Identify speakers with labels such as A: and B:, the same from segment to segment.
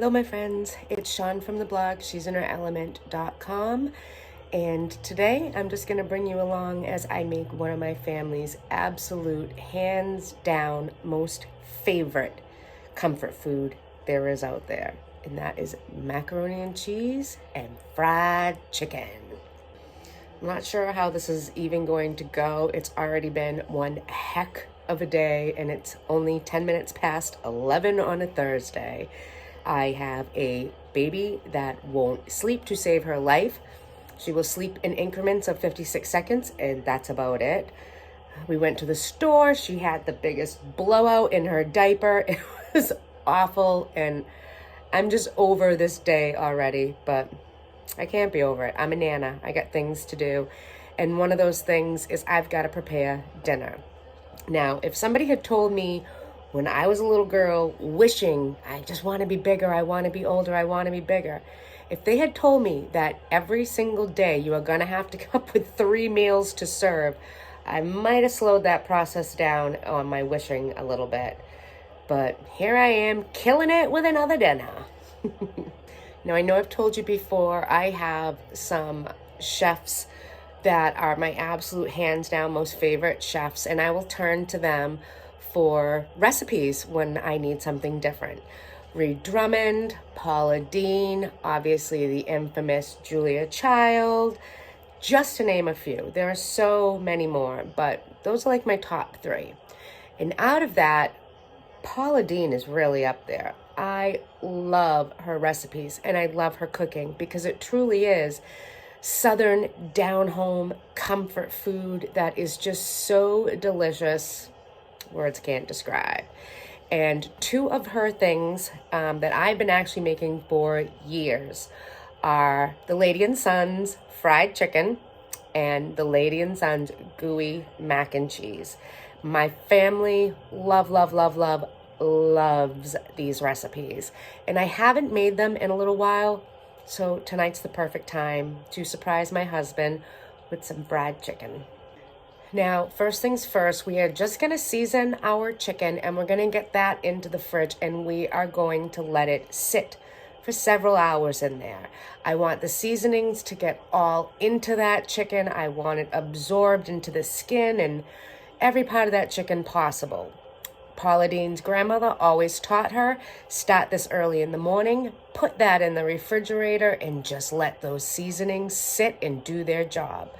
A: Hello my friends, it's Shawn from the blog she'sInHerElement.com, and today I'm just going to bring you along as I make one of my family's absolute hands down most favorite comfort food there is out there, and that is macaroni and cheese and fried chicken. I'm not sure how this is even going to go. It's already been one heck of a day and it's only 10 minutes past 11 on a Thursday. I have a baby that won't sleep to save her life. She will sleep in increments of 56 seconds, and that's about it. We went to the store. She had the biggest blowout in her diaper. It was awful, and I'm just over this day already, but I can't be over it. I'm a nana. I got things to do, and one of those things is I've got to prepare dinner. Now, if somebody had told me when I was a little girl, wishing, I just want to be bigger, I want to be older, I want to be bigger. If they had told me that every single day you are going to have to come up with 3 meals to serve, I might have slowed that process down on my wishing a little bit. But here I am, killing it with another dinner. Now, I know I've told you before, I have some chefs that are my absolute hands down most favorite chefs, and I will turn to them for recipes when I need something different. Reed Drummond, Paula Deen, obviously the infamous Julia Child, just to name a few. There are so many more, but those are like my top 3. And out of that, Paula Deen is really up there. I love her recipes and I love her cooking because it truly is Southern down-home comfort food that is just so delicious. Words can't describe. And 2 of her things that I've been actually making for years are the Lady & Sons fried chicken and the Lady & Sons gooey mac and cheese. My family loves these recipes, and I haven't made them in a little while, so tonight's the perfect time to surprise my husband with some fried chicken. Now, first things first, we are just going to season our chicken and we're going to get that into the fridge and we are going to let it sit for several hours in there. I want the seasonings to get all into that chicken. I want it absorbed into the skin and every part of that chicken possible. Paula Deen's grandmother always taught her, start this early in the morning, put that in the refrigerator and just let those seasonings sit and do their job.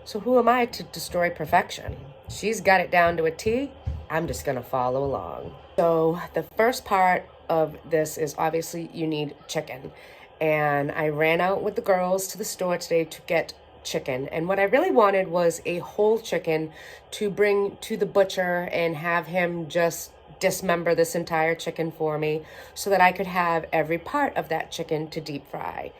A: So who am I to destroy perfection? She's got it down to a T. I'm just going to follow along. So the first part of this is obviously you need chicken. And I ran out with the girls to the store today to get chicken. And what I really wanted was a whole chicken to bring to the butcher and have him just dismember this entire chicken for me so that I could have every part of that chicken to deep fry.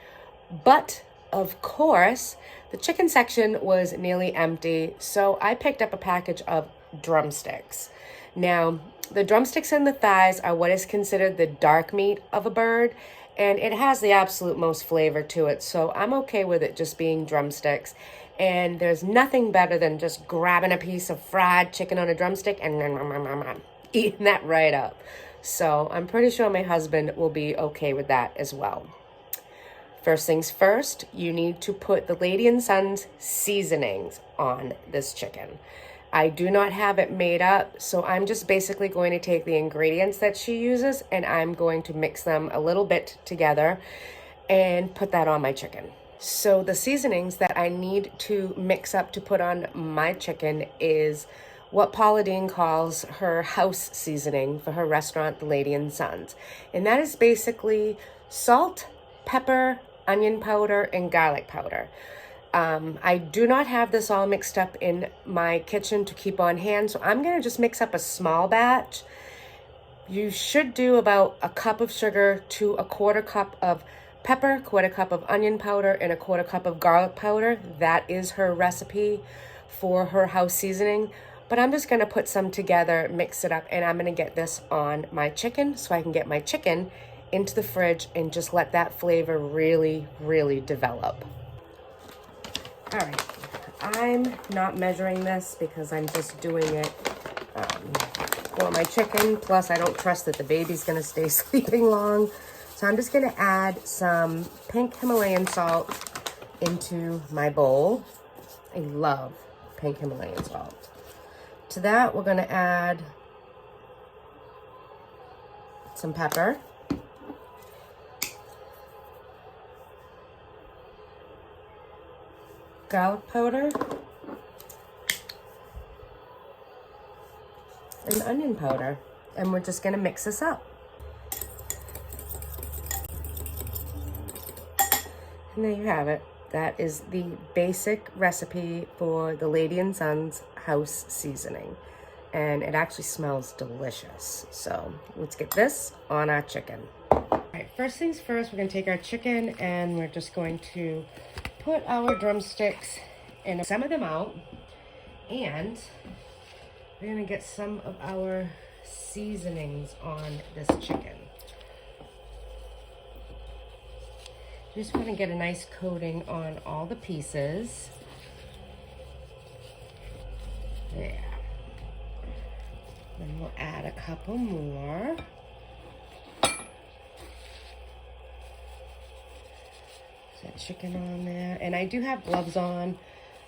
A: But of course, the chicken section was nearly empty, so I picked up a package of drumsticks. Now, the drumsticks and the thighs are what is considered the dark meat of a bird, and it has the absolute most flavor to it, so I'm okay with it just being drumsticks. And there's nothing better than just grabbing a piece of fried chicken on a drumstick and eating that right up. So I'm pretty sure my husband will be okay with that as well. First things first, you need to put the Lady & Sons seasonings on this chicken. I do not have it made up, so I'm just basically going to take the ingredients that she uses and I'm going to mix them a little bit together and put that on my chicken. So the seasonings that I need to mix up to put on my chicken is what Paula Deen calls her house seasoning for her restaurant, the Lady & Sons. And that is basically salt, pepper, onion powder, and garlic powder. I do not have this all mixed up in my kitchen to keep on hand, so I'm going to just mix up a small batch. You should do about a cup of sugar to a 1/4 cup of pepper, 1/4 cup of onion powder, and a 1/4 cup of garlic powder. That is her recipe for her house seasoning. But I'm just going to put some together, mix it up, and I'm going to get this on my chicken so I can get my chicken into the fridge and just let that flavor really develop. All right, I'm not measuring this because I'm just doing it for my chicken. Plus, I don't trust that the baby's gonna stay sleeping long. So So I'm just gonna add some pink Himalayan salt into my bowl. I love pink Himalayan salt. To that, we're gonna add some pepper. Garlic powder. And onion powder. And we're just gonna mix this up. And there you have it. That is the basic recipe for the Lady and Sons house seasoning. And it actually smells delicious. So let's get this on our chicken. All right, first things first, we're gonna take our chicken and we're just going to put our drumsticks and some of them out. And we're gonna get some of our seasonings on this chicken. Just want to get a nice coating on all the pieces. There. Then we'll add a couple more. That chicken on there. And I do have gloves on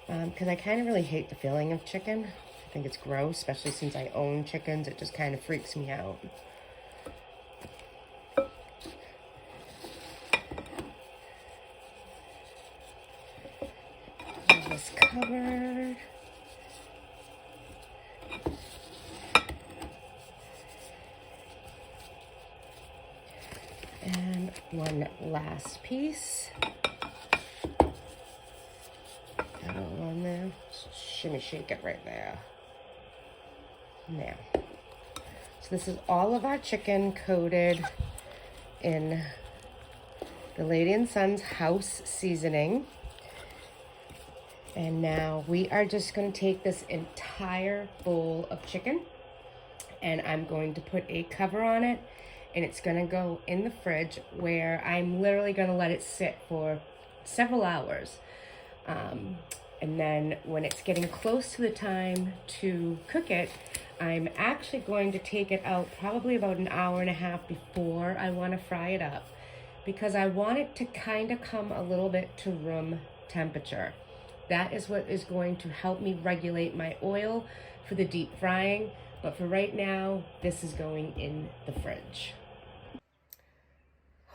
A: because I kind of really hate the feeling of chicken. I think it's gross, especially since I own chickens. It just kind of freaks me out. This covered. And one last piece. Got it on there. Shimmy shake it right there. Now. So this is all of our chicken coated in the Lady and Sons house seasoning. And now we are just going to take this entire bowl of chicken and I'm going to put a cover on it and it's going to go in the fridge where I'm literally going to let it sit for several hours. And then when it's getting close to the time to cook it, I'm actually going to take it out probably about an hour and a half before I want to fry it up because I want it to kind of come a little bit to room temperature. That is what is going to help me regulate my oil for the deep frying. But for right now, this is going in the fridge.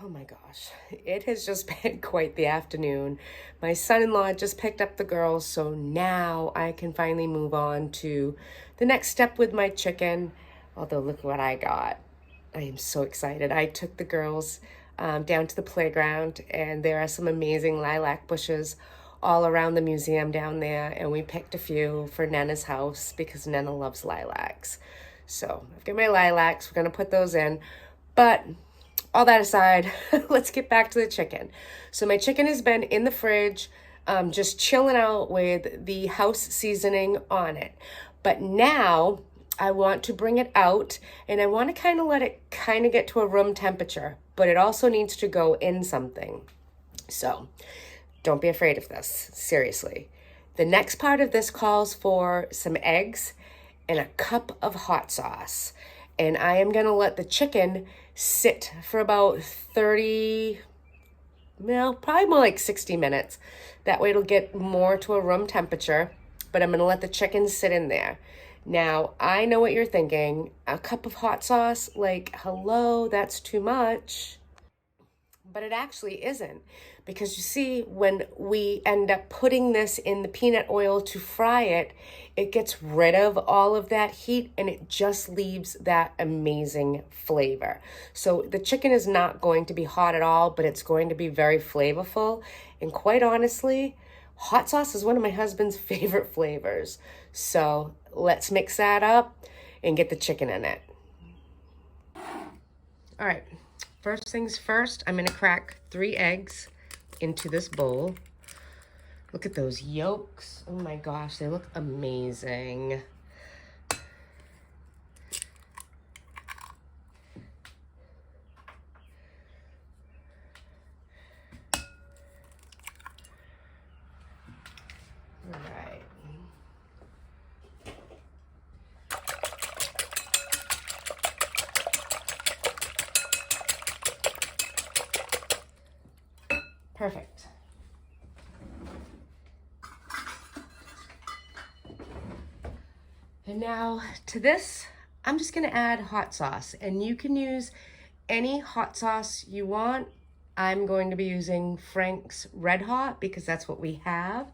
A: Oh my gosh, it has just been quite the afternoon. My son-in-law just picked up the girls, so now I can finally move on to the next step with my chicken. Although look what I got. I am so excited. I took the girls down to the playground and there are some amazing lilac bushes all around the museum down there, and we picked a few for Nena's house because Nena loves lilacs. So I've got my lilacs, we're gonna put those in, but all that aside, let's get back to the chicken. So my chicken has been in the fridge, just chilling out with the house seasoning on it. But now I want to bring it out and I want to kind of let it kind of get to a room temperature, but it also needs to go in something. So don't be afraid of this, seriously. The next part of this calls for some eggs and a cup of hot sauce. And I am gonna let the chicken sit for about 30, no, probably more like 60 minutes. That way it'll get more to a room temperature, but I'm gonna let the chicken sit in there. Now, I know what you're thinking. A cup of hot sauce, like, hello, that's too much. But it actually isn't, because you see, when we end up putting this in the peanut oil to fry it, it gets rid of all of that heat and it just leaves that amazing flavor. So the chicken is not going to be hot at all, but it's going to be very flavorful. And quite honestly, hot sauce is one of my husband's favorite flavors. So let's mix that up and get the chicken in it. All right. First things first, I'm gonna crack 3 eggs into this bowl. Look at those yolks. Oh my gosh, they look amazing. All right. Perfect. And now to this, I'm just gonna add hot sauce, and you can use any hot sauce you want. I'm going to be using Frank's Red Hot because that's what we have.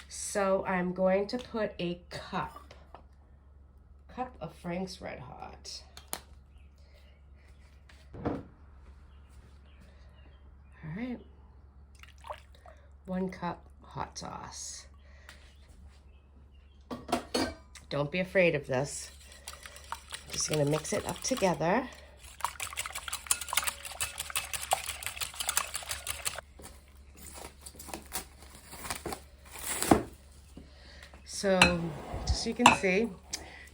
A: So I'm going to put a cup of Frank's Red Hot. All right, 1 cup hot sauce. Don't be afraid of this. I'm just gonna mix it up together. So, just so you can see,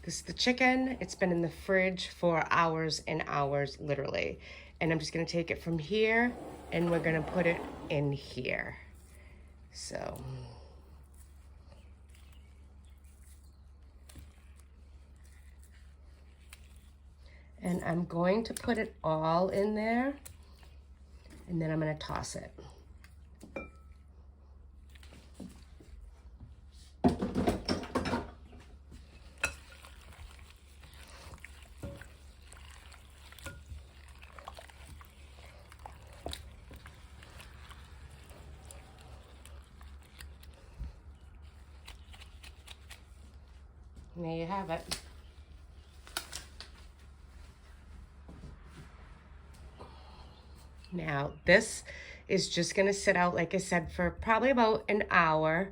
A: this is the chicken. It's been in the fridge for hours and hours, literally. And I'm just gonna take it from here and we're gonna put it in here. So. And I'm going to put it all in there, and then I'm gonna toss it. And there you have it. Now, this is just gonna sit out, like I said, for probably about an hour.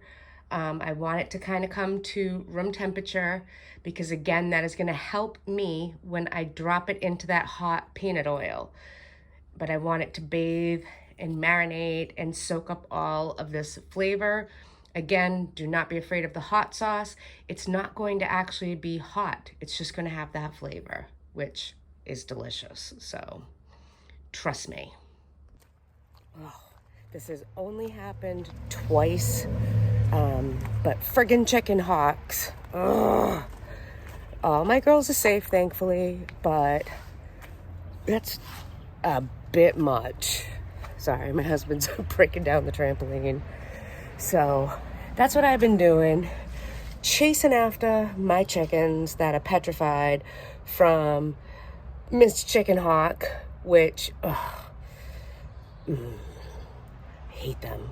A: I want it to kind of come to room temperature because, again, that is gonna help me when I drop it into that hot peanut oil. But I want it to bathe and marinate and soak up all of this flavor. Again, do not be afraid of the hot sauce. It's not going to actually be hot. It's just gonna have that flavor, which is delicious. So, trust me. Oh, this has only happened twice, but friggin' chicken hawks. Ugh. All my girls are safe, thankfully, but that's a bit much. Sorry, my husband's breaking down the trampoline. So that's what I've been doing, chasing after my chickens that are petrified from Miss Chicken Hawk, which, hate them.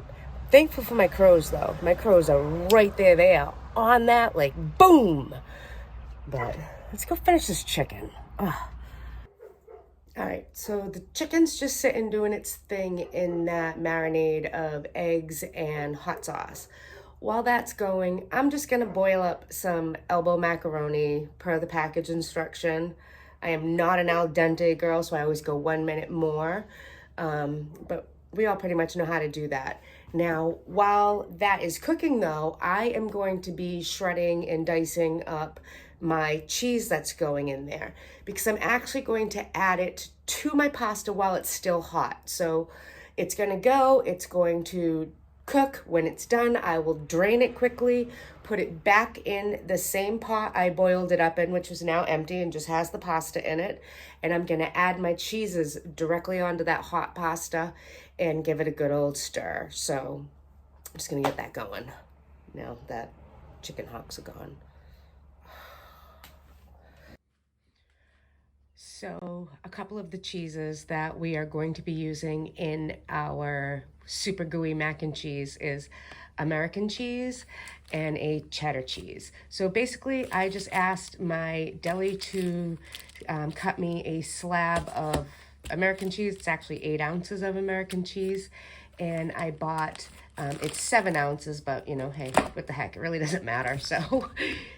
A: Thankful for my crows, though. My crows are right there. They are on that, like, boom. But let's go finish this chicken. Ugh. All right, so the chicken's just sitting doing its thing in that marinade of eggs and hot sauce. While that's going, I'm just gonna boil up some elbow macaroni per the package instruction. I am not an al dente girl, so I always go 1 minute more. But we all pretty much know how to do that. Now, while that is cooking though, I am going to be shredding and dicing up my cheese that's going in there because I'm actually going to add it to my pasta while it's still hot. So it's going to cook. When it's done, I will drain it quickly, put it back in the same pot I boiled it up in, which is now empty and just has the pasta in it. And I'm going to add my cheeses directly onto that hot pasta and give it a good old stir. So I'm just going to get that going now that chicken hawks are gone. So a couple of the cheeses that we are going to be using in our super gooey mac and cheese is American cheese and a cheddar cheese. So basically I just asked my deli to cut me a slab of American cheese. It's actually 8 ounces of American cheese. And I bought, it's 7 ounces, but you know, hey, what the heck, it really doesn't matter. So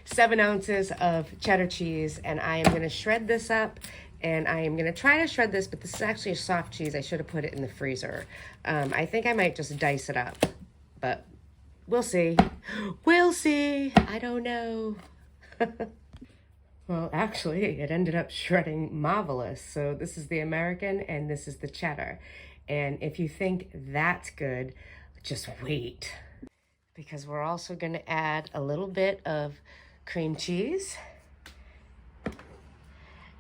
A: 7 ounces of cheddar cheese, and I am gonna shred this up, and I am gonna try to shred this, but this is actually a soft cheese. I should have put it in the freezer. I think I might just dice it up, but we'll see. We'll see, I don't know. Well, actually, it ended up shredding marvelous. So this is the American and this is the cheddar. And if you think that's good, just wait. Because we're also gonna add a little bit of cream cheese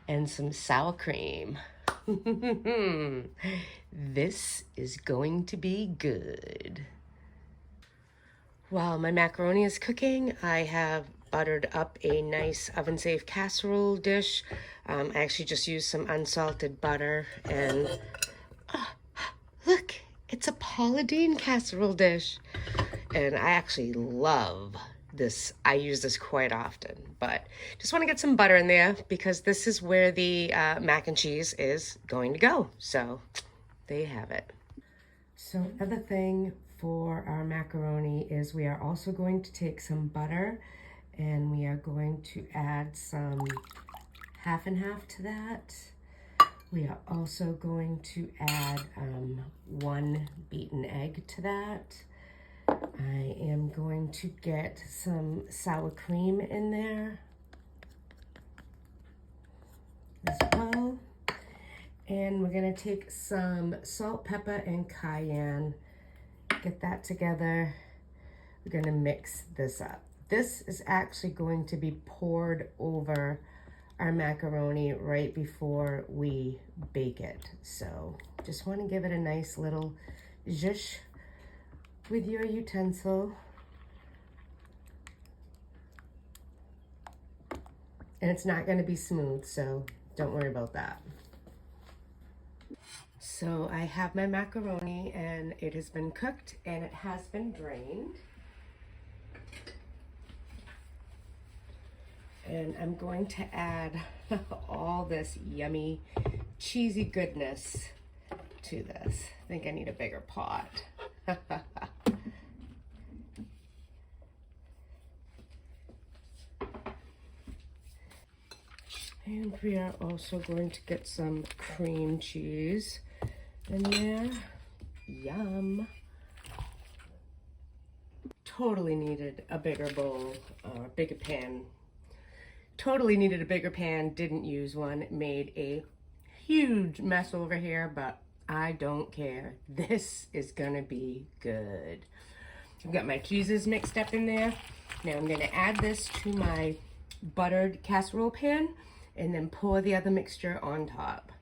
A: and some sour cream. This is going to be good. While my macaroni is cooking, I have buttered up a nice oven-safe casserole dish. I actually just used some unsalted butter and look, it's a Paula Deen casserole dish. And I actually love this. I use this quite often, but just want to get some butter in there because this is where the mac and cheese is going to go. So there you have it. So another thing for our macaroni is we are also going to take some butter and we are going to add some half and half to that. We are also going to add 1 beaten egg to that. I am going to get some sour cream in there as well. And we're gonna take some salt, pepper, and cayenne. Get that together. We're gonna mix this up. This is actually going to be poured over our macaroni right before we bake it. So just wanna give it a nice little zhuzh with your utensil. And it's not gonna be smooth, so don't worry about that. So I have my macaroni and it has been cooked and it has been drained. And I'm going to add all this yummy, cheesy goodness to this. I think I need a bigger pot. And we are also going to get some cream cheese in there. Yum. Totally needed a bigger bowl or a bigger pan. Totally needed a bigger pan, didn't use one. It made a huge mess over here, but I don't care. This is gonna be good. I've got my cheeses mixed up in there. Now I'm gonna add this to my buttered casserole pan and then pour the other mixture on top.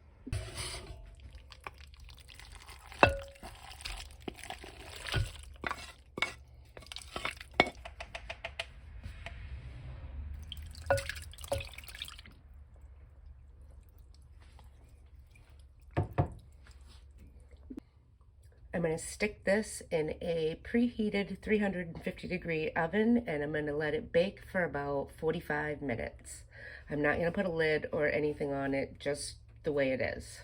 A: I'm going to stick this in a preheated 350-degree oven and I'm going to let it bake for about 45 minutes. I'm not going to put a lid or anything on it, just the way it is.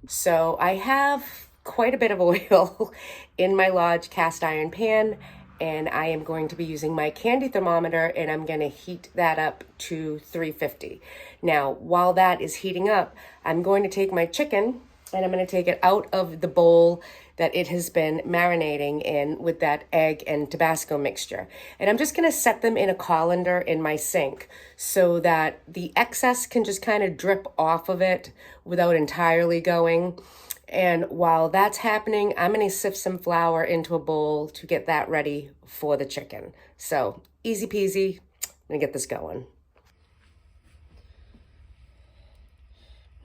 A: So I have quite a bit of oil in my large cast iron pan and I am going to be using my candy thermometer and I'm going to heat that up to 350. Now, while that is heating up, I'm going to take my chicken and I'm going to take it out of the bowl that it has been marinating in with that egg and Tabasco mixture. And I'm just going to set them in a colander in my sink so that the excess can just kind of drip off of it without entirely going. And while that's happening, I'm going to sift some flour into a bowl to get that ready for the chicken. So easy peasy. I'm going to get this going.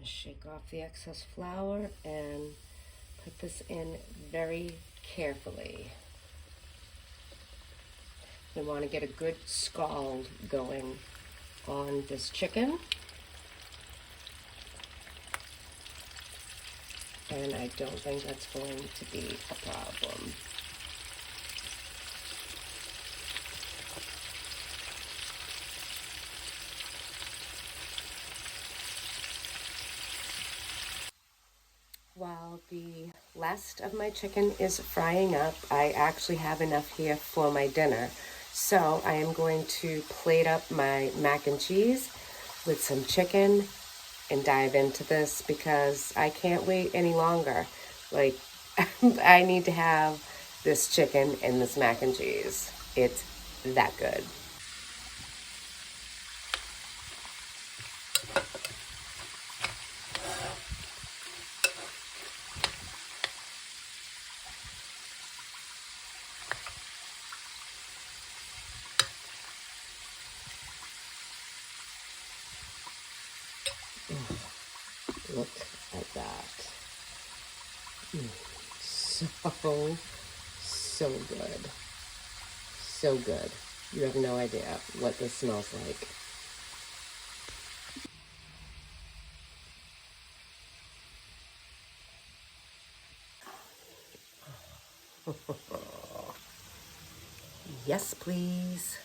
A: Shake off the excess flour and put this in very carefully. We want to get a good scald going on this chicken. And I don't think that's going to be a problem. While the rest of my chicken is frying up, I actually have enough here for my dinner. So I am going to plate up my mac and cheese with some chicken and dive into this because I can't wait any longer. Like, I need to have this chicken and this mac and cheese. It's that good. Look like that. So, so good. So good. You have no idea what this smells like. Yes, please.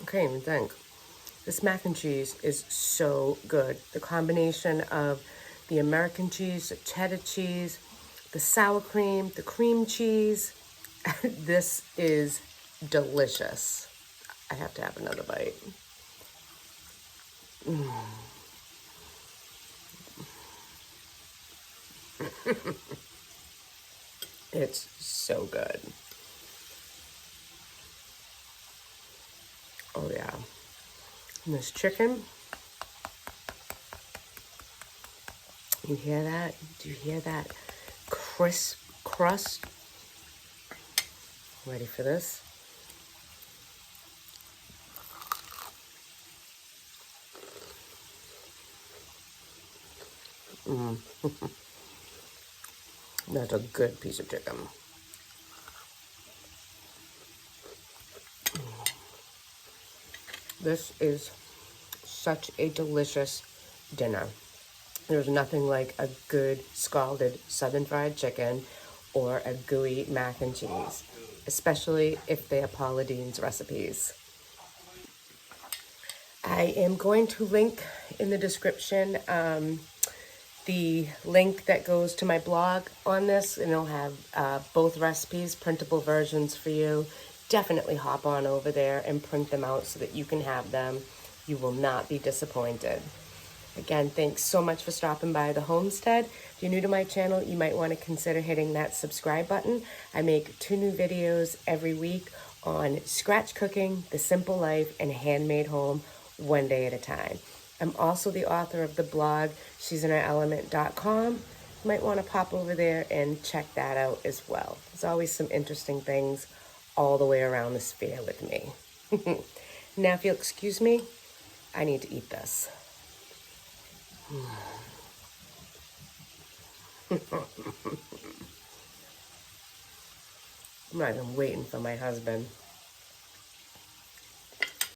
A: Okay, even think. This mac and cheese is so good. The combination of the American cheese, the cheddar cheese, the sour cream, the cream cheese. This is delicious. I have to have another bite. It's so good. Oh yeah. And this chicken, you hear that? Do you hear that crisp crust? Ready for this? That's a good piece of chicken. This is such a delicious dinner. There's nothing like a good scalded southern fried chicken or a gooey mac and cheese, especially if they are Paula Deen's recipes. I am going to link in the description the link that goes to my blog on this, and it'll have both recipes, printable versions for you. Definitely hop on over there and print them out so that you can have them. You will not be disappointed. Again, thanks so much for stopping by the homestead. If you're new to my channel, you might want to consider hitting that subscribe button. I make 2 new videos every week on scratch cooking, the simple life, and handmade home, one day at a time. I'm also the author of the blog, she'sinaherelement.com. You might want to pop over there and check that out as well. There's always some interesting things all the way around the sphere with me. Now, if you'll excuse me, I need to eat this. I'm not even waiting for my husband.